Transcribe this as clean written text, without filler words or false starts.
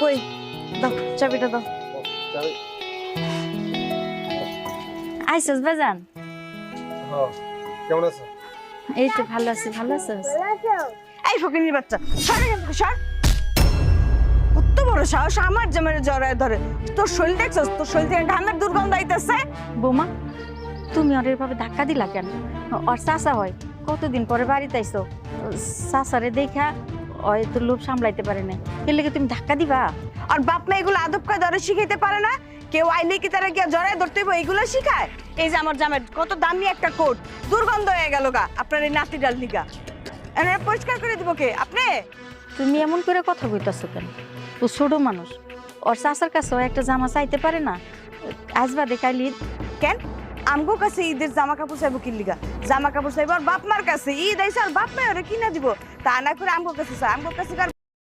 কই দাও চাবিটা দাও। আইসস বাজান? কেমন আছো? এই তো ভালো আছি, ভালো আছিস? এই ফকিনীর বাচ্চা সর এখান থেকে সর। কত বড় সাহস আমার জামাইরে জড়ায় ধরে। তোর শরীর দেখছস? তোর শরীর থেকে ঢামের দুর্গন্ধ আইতেছে। বৌমা তুমি ওর এভাবে ধাক্কা দিলা কেন? ওর চাচা হয়, কতদিন পরে বাড়িতে আইসো, চাচারে দেখা ওই তো লোভ সামলাইতে পারে না, এর লেগে তুমি ধাক্কা দিবা? আর বাপ মা এগুলো আদব কায়দা ধরে শিখাইতে পারে না? কেউ আইলে কি তারা গিয়া জড়ায় ধরতে হইব এগুলো শিখায়? এই যে আমার জামাই কত দামি একটা কোট দুর্গন্ধ হয়ে গেল গা আপনার এই নাতি ডাল লিগা। এনারা পরিষ্কার করে দিব কে? আপনি? তুমি এমন করে কথা কইতাছো কেন? ও ছোট মানুষ, ওর চাচার কাছে একটা জামা চাইতে পারে না? আসবা দেখাইলি কেন আমগো কাছে ঈদের জামা কাপড় চাইবো কি লিগা? জামা কাপড় চাইবো আর বাপ মার কাছে। ঈদ আইসা আর বাপ মা ওরে কিনা দিব, তা না করে আমগো কাছে চাই। আমগো কাছে